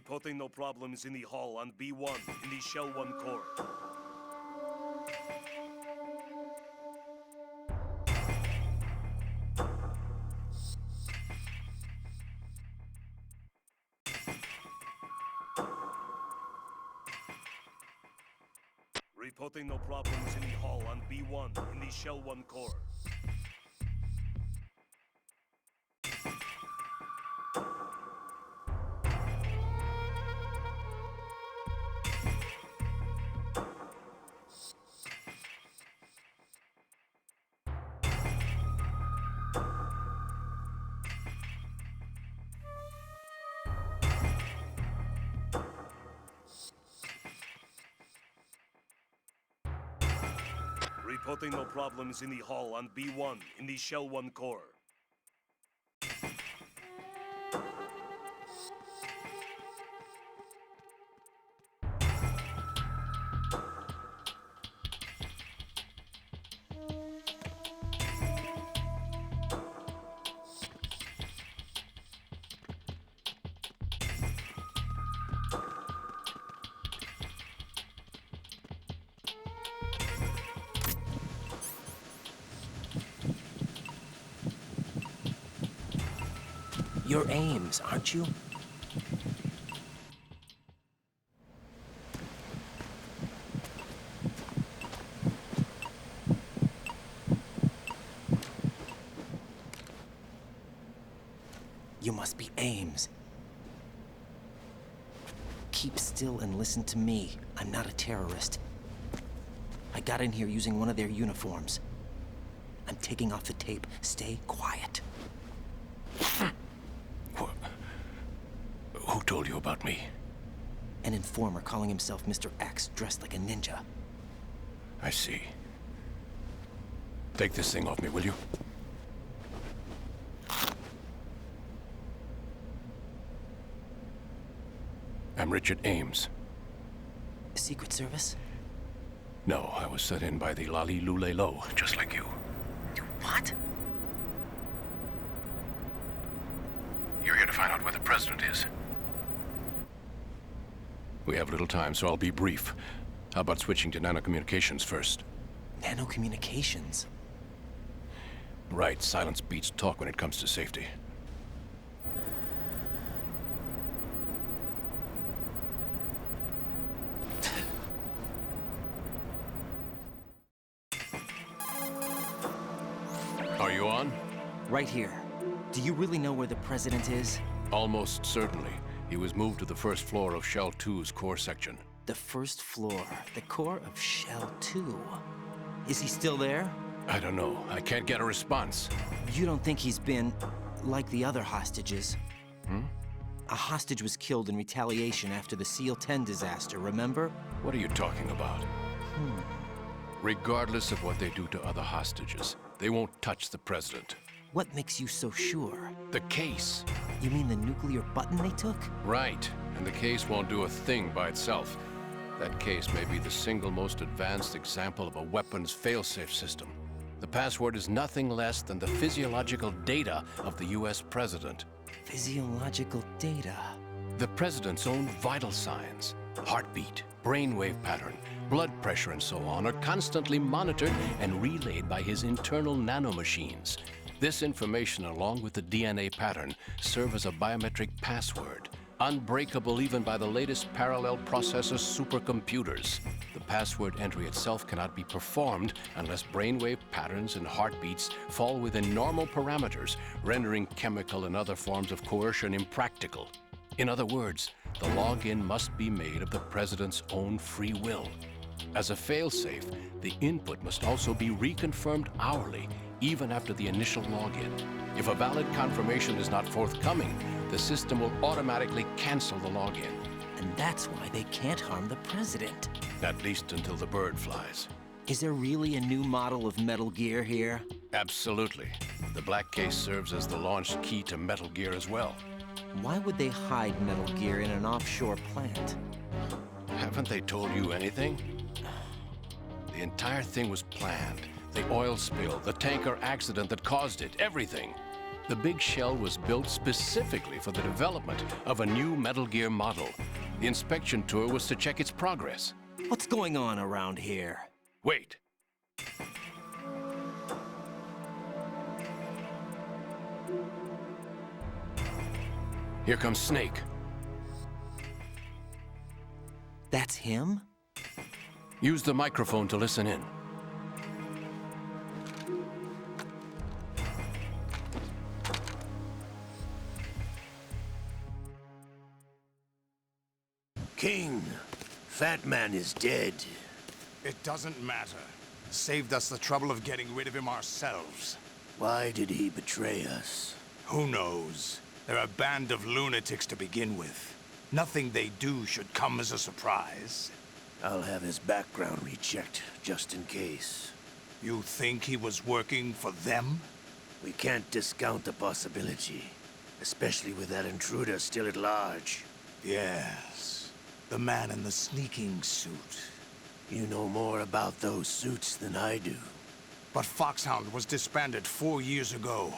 Reporting no problems in the hall on B1 in the Shell 1 core. Reporting no problems in the hall on B1 in the Shell 1 core. Reporting no problems in the hall on B1 in the Shell 1 core. You're Ames, aren't you? You must be Ames. Keep still and listen to me. I'm not a terrorist. I got in here using one of their uniforms. I'm taking off the tape. Stay quiet. Who told you about me? An informer calling himself Mr. X, dressed like a ninja. I see. Take this thing off me, will you? I'm Richard Ames. Secret Service? No, I was sent in by the Lali Lule Lo, just like you. What? You're here to find out where the president is. We have little time, so I'll be brief. How about switching to nanocommunications first? Nanocommunications? Right, silence beats talk when it comes to safety. Are you on? Right here. Do you really know where the president is? Almost certainly. He was moved to the first floor of Shell 2's core section. The first floor, the core of Shell 2. Is he still there? I don't know. I can't get a response. You don't think he's been like the other hostages? A hostage was killed in retaliation after the SEAL 10 disaster, remember? What are you talking about? Regardless of what they do to other hostages, they won't touch the president. What makes you so sure? The case. You mean the nuclear button they took? Right. And the case won't do a thing by itself. That case may be the single most advanced example of a weapons failsafe system. The password is nothing less than the physiological data of the US president. Physiological data. The president's own vital signs, heartbeat, brainwave pattern, blood pressure, and so on, are constantly monitored and relayed by his internal nanomachines. This information, along with the DNA pattern, serve as a biometric password, unbreakable even by the latest parallel processor supercomputers. The password entry itself cannot be performed unless brainwave patterns and heartbeats fall within normal parameters, rendering chemical and other forms of coercion impractical. In other words, the login must be made of the president's own free will. As a failsafe, the input must also be reconfirmed hourly, even after the initial login. If a valid confirmation is not forthcoming, the system will automatically cancel the login. And that's why they can't harm the president. At least until the bird flies. Is there really a new model of Metal Gear here? Absolutely. The black case serves as the launch key to Metal Gear as well. Why would they hide Metal Gear in an offshore plant? Haven't they told you anything? The entire thing was planned. The oil spill, the tanker accident that caused it, everything. The big shell was built specifically for the development of a new Metal Gear model. The inspection tour was to check its progress. What's going on around here? Wait. Here comes Snake. That's him? Use the microphone to listen in. King, Fat Man is dead. It doesn't matter. Saved us the trouble of getting rid of him ourselves. Why did he betray us? Who knows? They're a band of lunatics to begin with. Nothing they do should come as a surprise. I'll have his background rechecked, just in case. You think he was working for them? We can't discount the possibility, especially with that intruder still at large. Yes. The man in the sneaking suit. You know more about those suits than I do. But Foxhound was disbanded 4 years ago,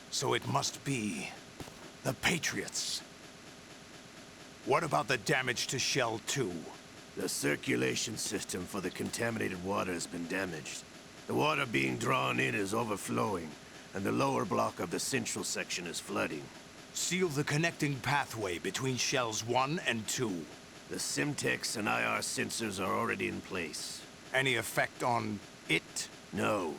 so it must be the Patriots. What about the damage to Shell 2? The circulation system for the contaminated water has been damaged. The water being drawn in is overflowing, and the lower block of the central section is flooding. Seal the connecting pathway between Shells 1 and 2. The Simtex and IR sensors are already in place. Any effect on it? No.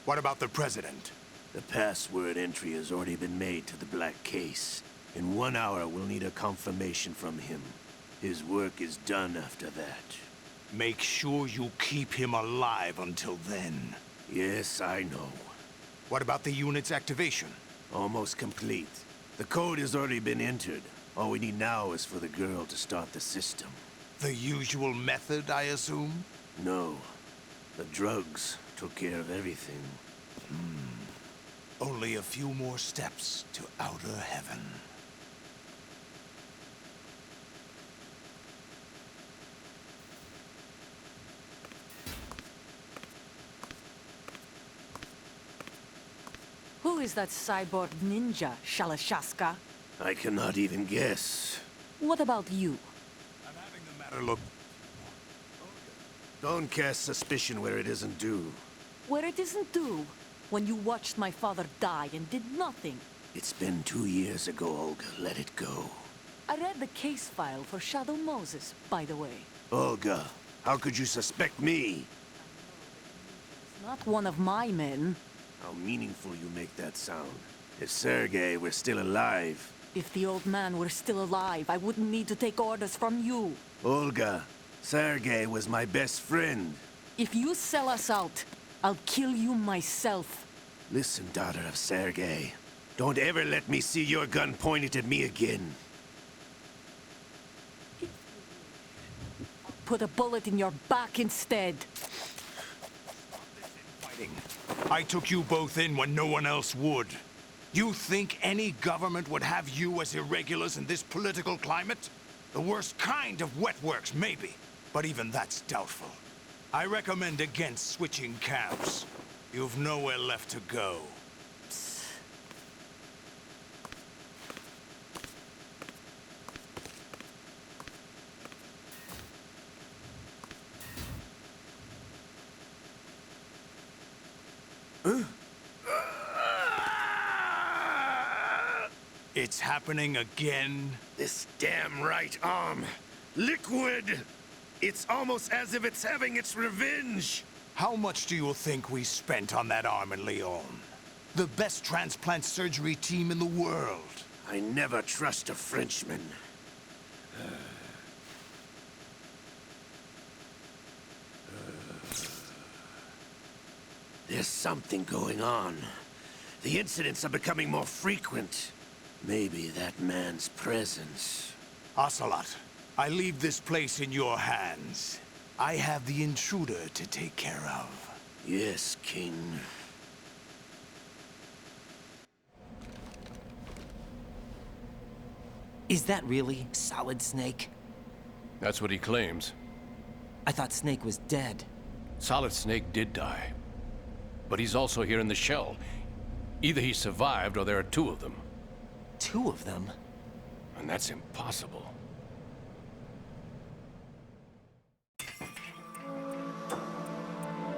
What about the President? The password entry has already been made to the Black Case. In 1 hour, we'll need a confirmation from him. His work is done after that. Make sure you keep him alive until then. Yes, I know. What about the unit's activation? Almost complete. The code has already been entered. All we need now is for the girl to start the system. The usual method, I assume? No. The drugs took care of everything. Only a few more steps to outer heaven. Who is that cyborg ninja, Shalashaska? I cannot even guess. What about you? I'm having the matter look... Don't cast suspicion where it isn't due. Where it isn't due, when you watched my father die and did nothing. It's been 2 years ago, Olga. Let it go. I read the case file for Shadow Moses, by the way. Olga, how could you suspect me? It's not one of my men. How meaningful you make that sound. If Sergei were still alive... If the old man were still alive, I wouldn't need to take orders from you. Olga, Sergei was my best friend. If you sell us out, I'll kill you myself. Listen, daughter of Sergei. Don't ever let me see your gun pointed at me again. Put a bullet in your back instead. Fighting. I took you both in when no one else would. You think any government would have you as irregulars in this political climate? The worst kind of wet works, maybe. But even that's doubtful. I recommend against switching camps. You've nowhere left to go. It's happening again? This damn right arm. Liquid! It's almost as if it's having its revenge. How much do you think we spent on that arm in Lyon? The best transplant surgery team in the world. I never trust a Frenchman. There's something going on. The incidents are becoming more frequent. Maybe that man's presence. Ocelot, I leave this place in your hands. I have the intruder to take care of. Yes, King. Is that really Solid Snake? That's what he claims. I thought Snake was dead. Solid Snake did die. But he's also here in the shell. Either he survived or there are two of them. Two of them? And that's impossible.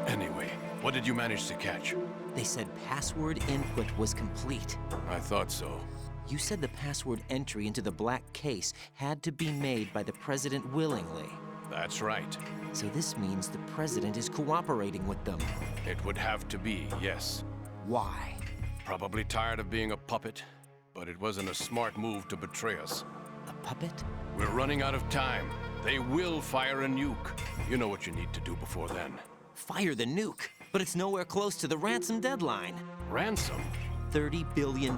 Anyway, what did you manage to catch? They said password input was complete. I thought so. You said the password entry into the black case had to be made by the president willingly. That's right. So this means the president is cooperating with them. It would have to be, yes. Why? Probably tired of being a puppet, but it wasn't a smart move to betray us. A puppet? We're running out of time. They will fire a nuke. You know what you need to do before then. Fire the nuke, but it's nowhere close to the ransom deadline. Ransom? $30 billion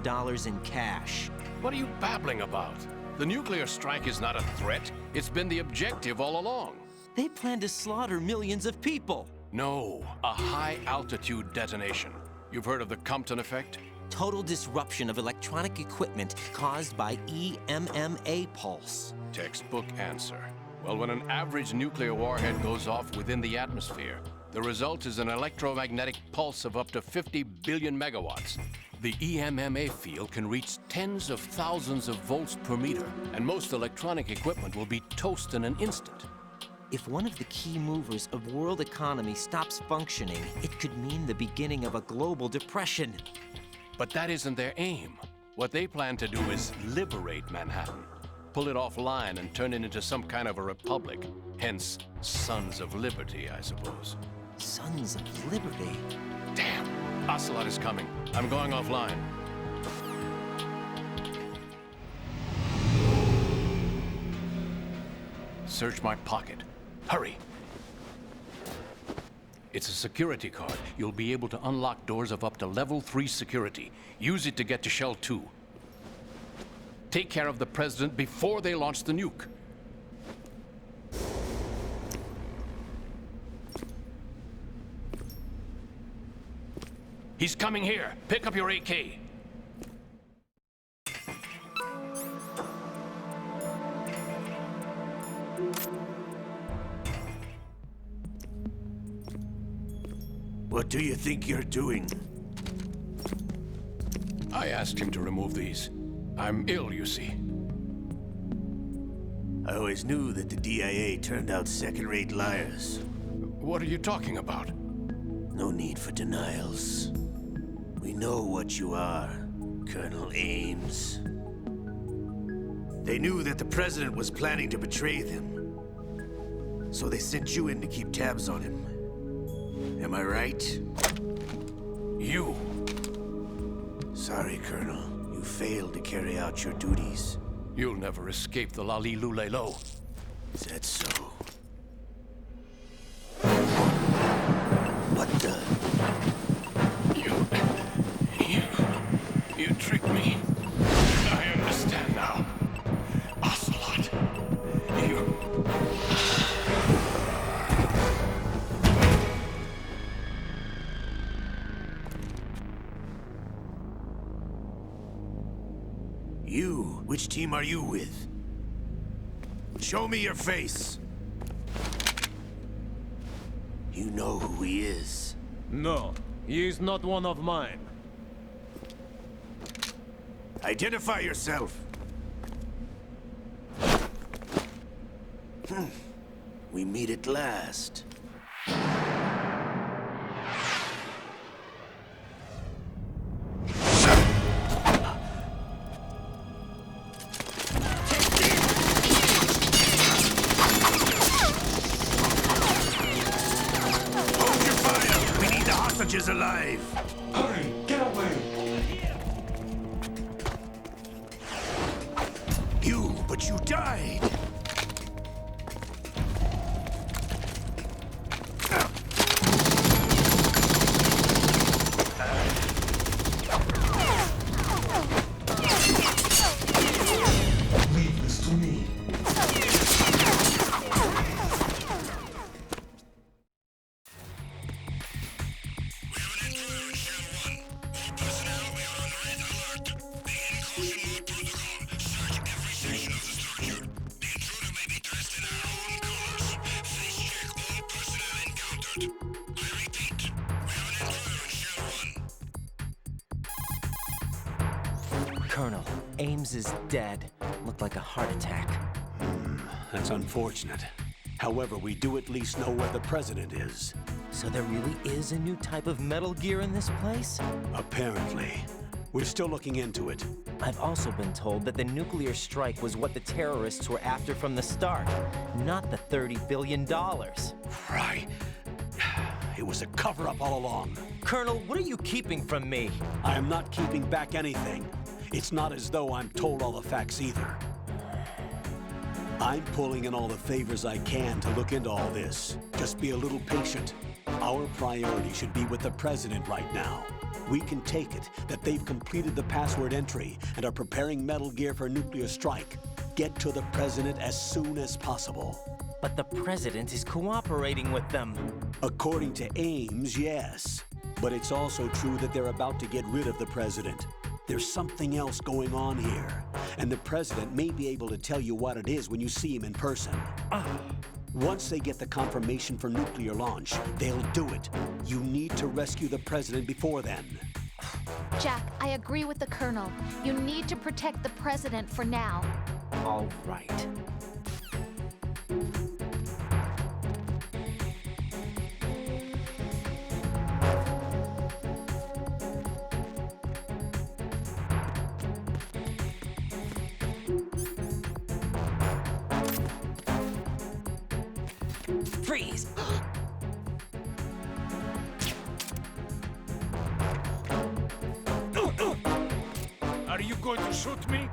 in cash. What are you babbling about? The nuclear strike is not a threat. It's been the objective all along. They plan to slaughter millions of people. No, a high-altitude detonation. You've heard of the Compton effect? Total disruption of electronic equipment caused by EMMA pulse. Textbook answer. Well, when an average nuclear warhead goes off within the atmosphere, the result is an electromagnetic pulse of up to 50 billion megawatts. The EMMA field can reach tens of thousands of volts per meter, and most electronic equipment will be toast in an instant. If one of the key movers of world economy stops functioning, it could mean the beginning of a global depression. But that isn't their aim. What they plan to do is liberate Manhattan. Pull it offline and turn it into some kind of a republic. Hence, Sons of Liberty, I suppose. Sons of Liberty? Damn! Ocelot is coming. I'm going offline. Search my pocket. Hurry! It's a security card. You'll be able to unlock doors of up to level 3 security. Use it to get to Shell 2. Take care of the president before they launch the nuke. He's coming here. Pick up your AK. What do you think you're doing? I asked him to remove these. I'm ill, you see. I always knew that the DIA turned out second-rate liars. What are you talking about? No need for denials. We know what you are, Colonel Ames. They knew that the president was planning to betray them. So they sent you in to keep tabs on him. Am I right? You! Sorry, Colonel. You failed to carry out your duties. You'll never escape the Lali Lulelo. Is that so? What the? You tricked me. I understand now. Ocelot. You? Which team are you with? Show me your face. You know who he is. No, he is not one of mine. Identify yourself. We meet at last. Hold your fire! We need the hostages alive! Hurry, get away! But you died! Leave this to me. Colonel, Ames is dead. Looked like a heart attack. That's unfortunate. However, we do at least know where the president is. So there really is a new type of Metal Gear in this place? Apparently. We're still looking into it. I've also been told that the nuclear strike was what the terrorists were after from the start, not the $30 billion. Right. It was a cover-up all along. Colonel, what are you keeping from me? I am not keeping back anything. It's not as though I'm told all the facts either. I'm pulling in all the favors I can to look into all this. Just be a little patient. Our priority should be with the president right now. We can take it that they've completed the password entry and are preparing Metal Gear for nuclear strike. Get to the president as soon as possible. But the president is cooperating with them. According to Ames, yes. But it's also true that they're about to get rid of the president. There's something else going on here, and the president may be able to tell you what it is when you see him in person. Once they get the confirmation for nuclear launch, they'll do it. You need to rescue the president before then. Jack, I agree with the Colonel. You need to protect the president for now. All right. Freeze! Are you going to shoot me?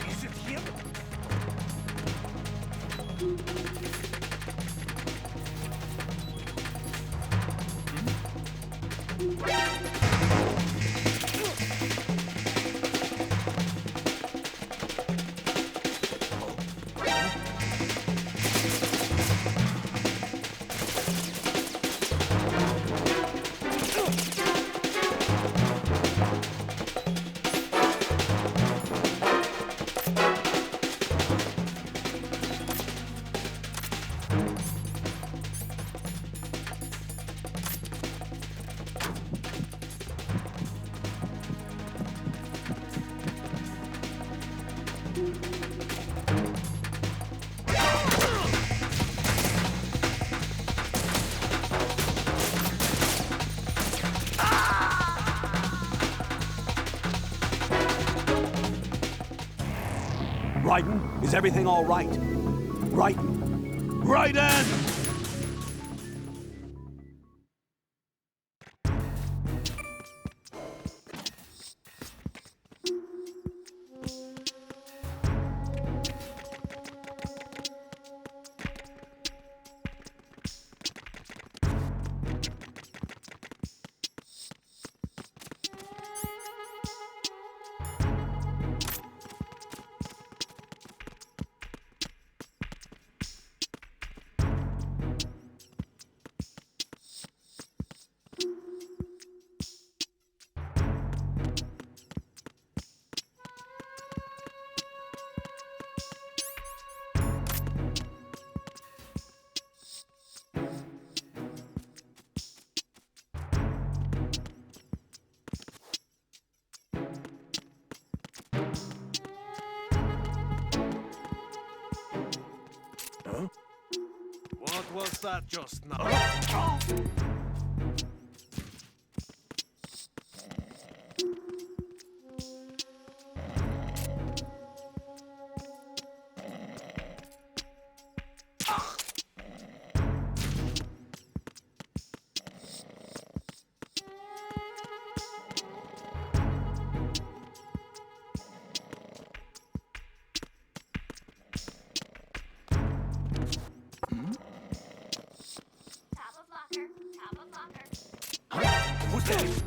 Is it him? Raiden, is everything all right? Raiden! Raiden! What was that just now? Who's that?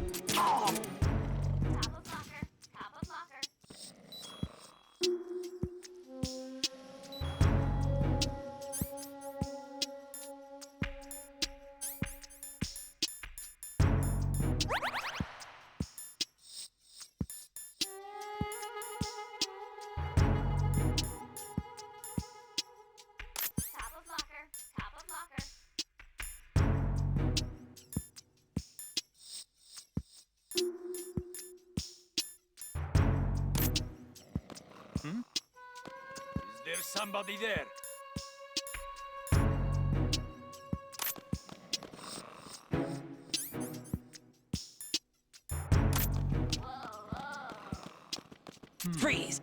Is there somebody there? Freeze!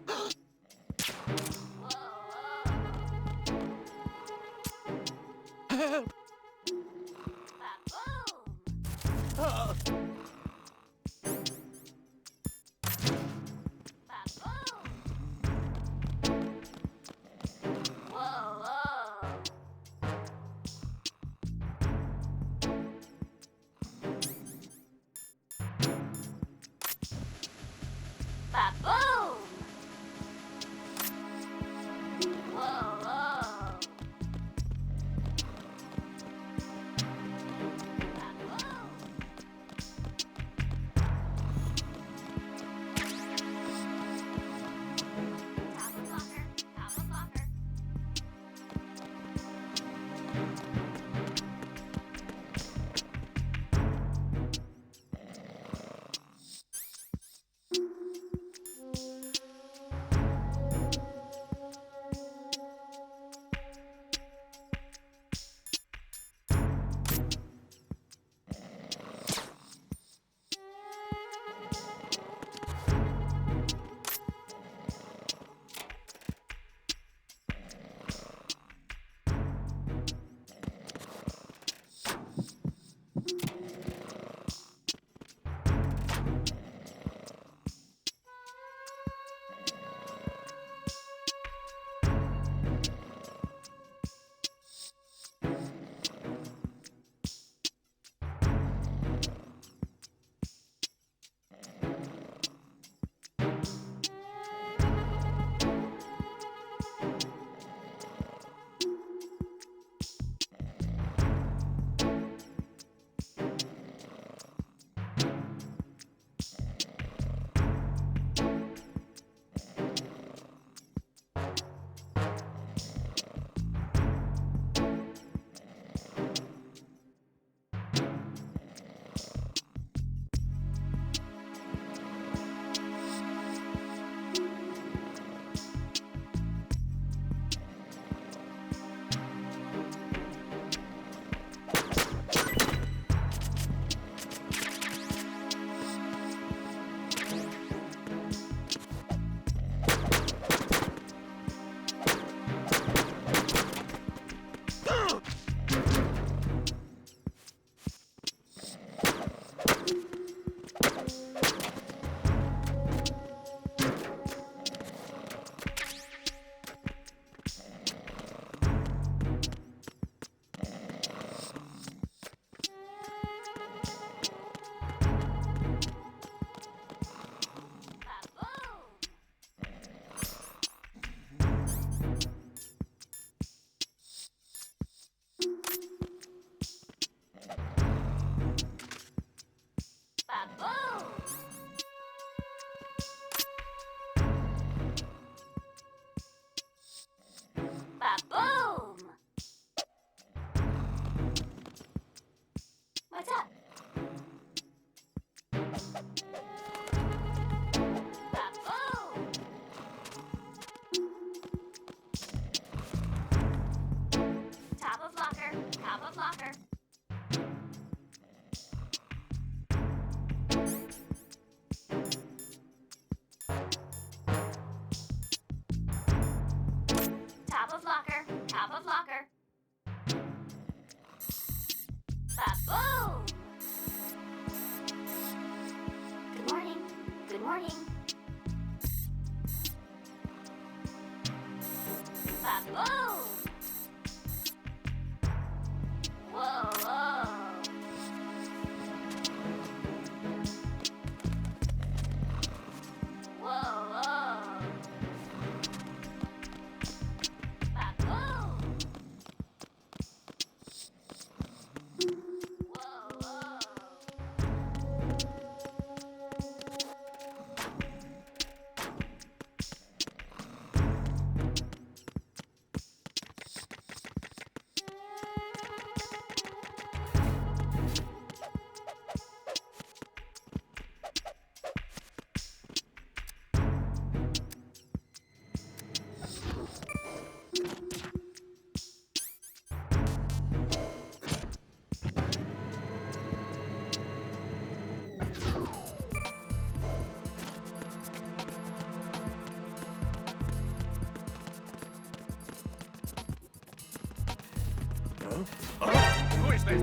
reporting. Baboom! Whoa, whoa. Whoa, whoa. Baboom! Whoa, whoa. Who is this?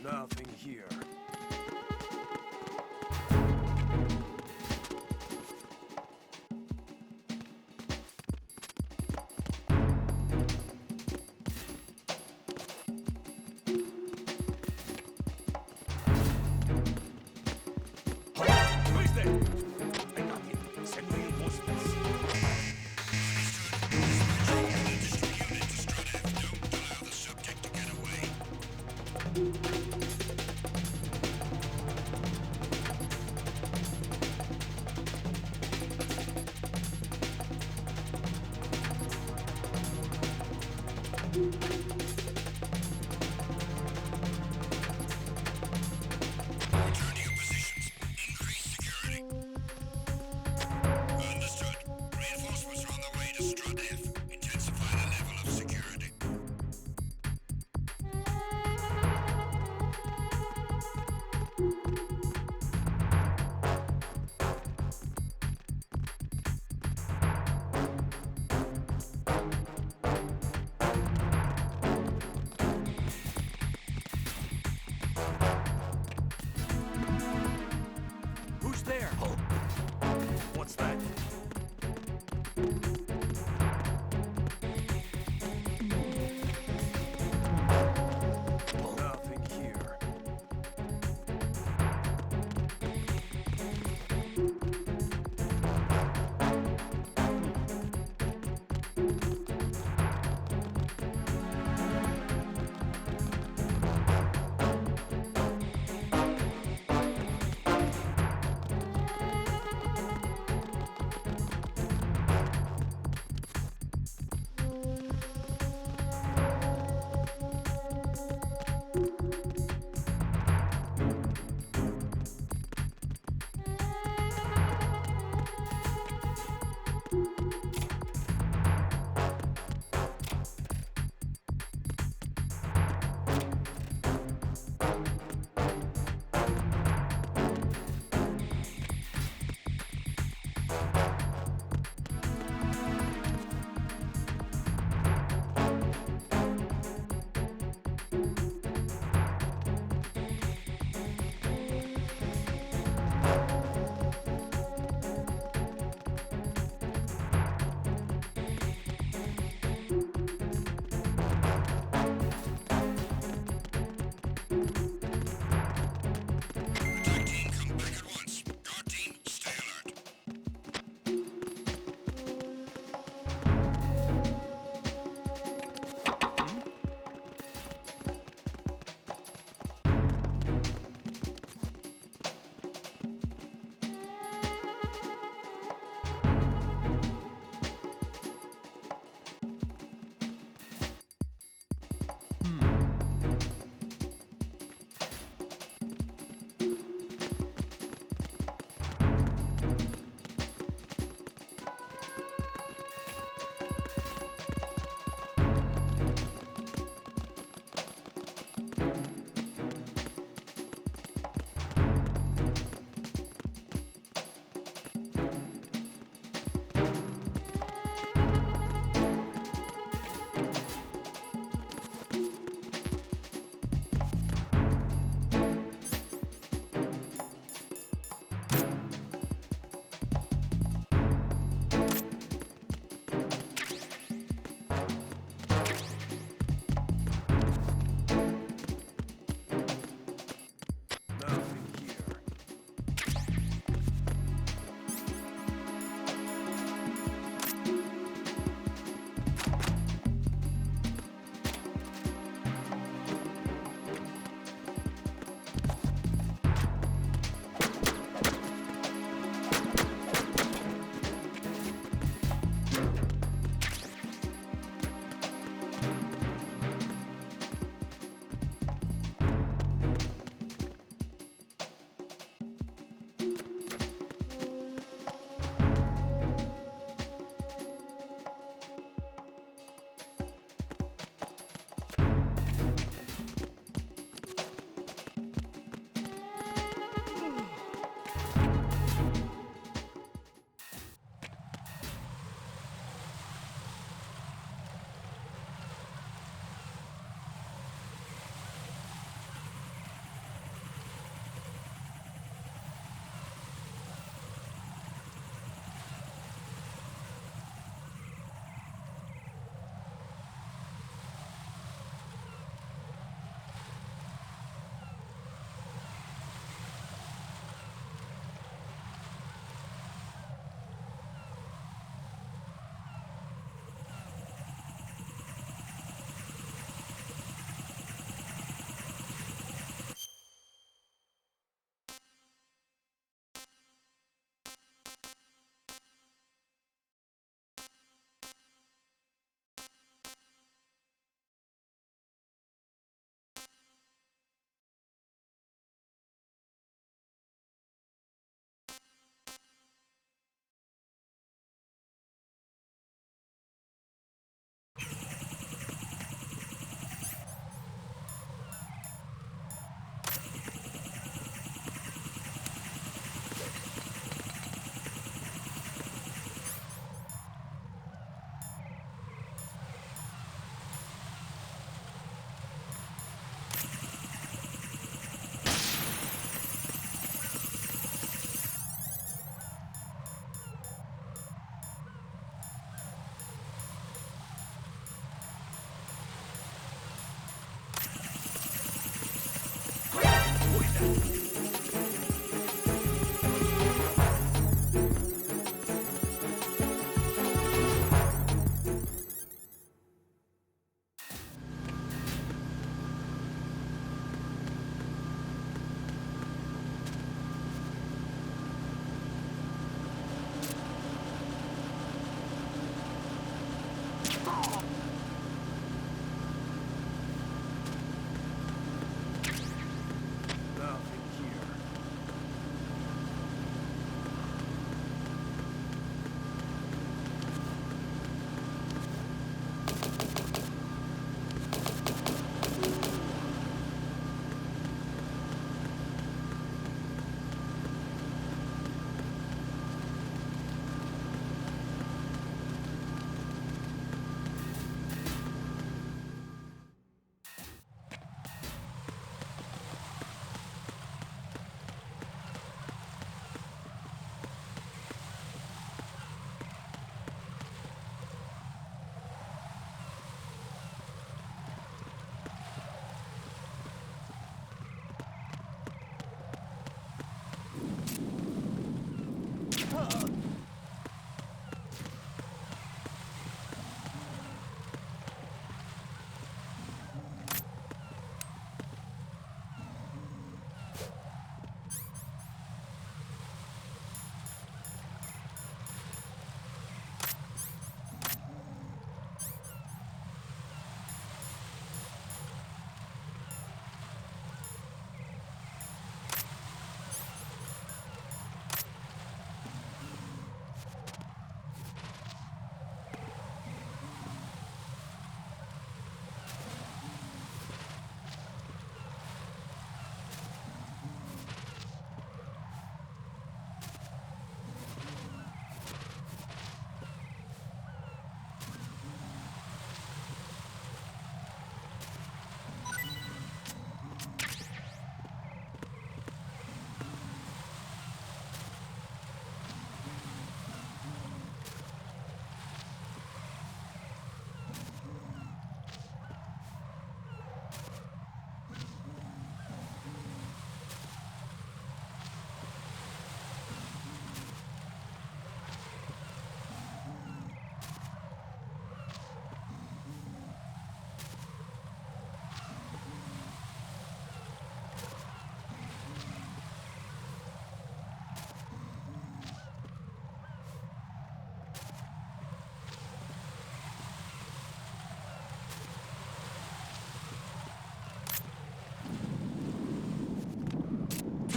Nothing here. Who is there? I got him. Send reinforcements.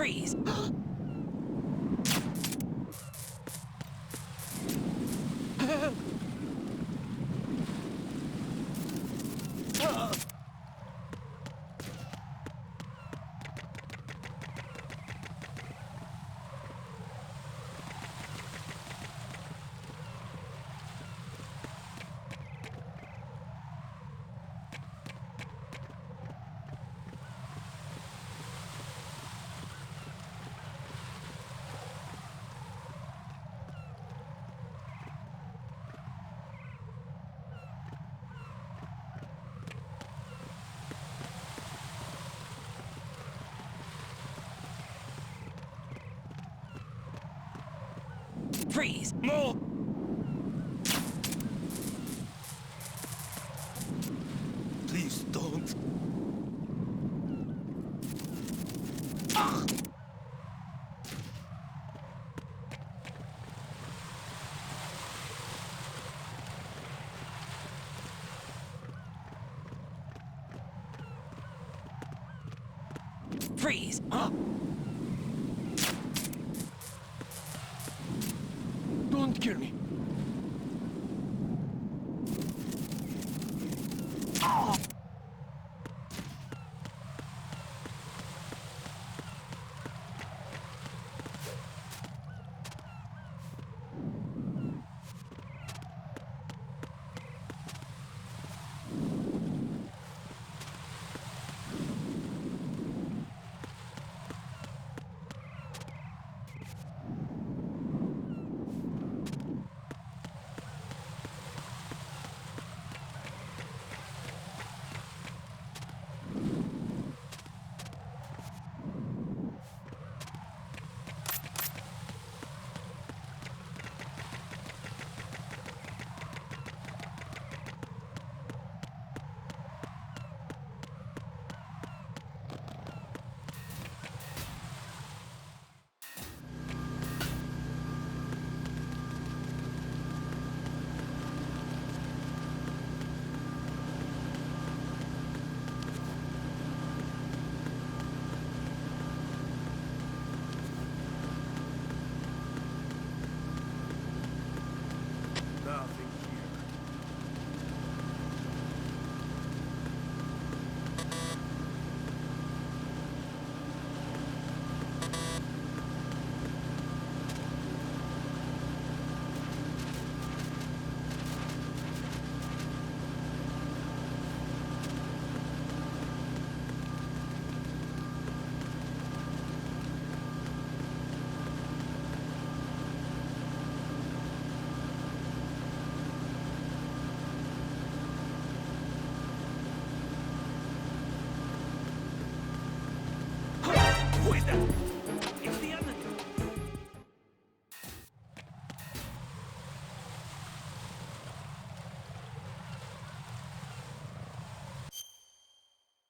Freeze! Freeze! No! Please don't. Freeze! Don't kill me. that!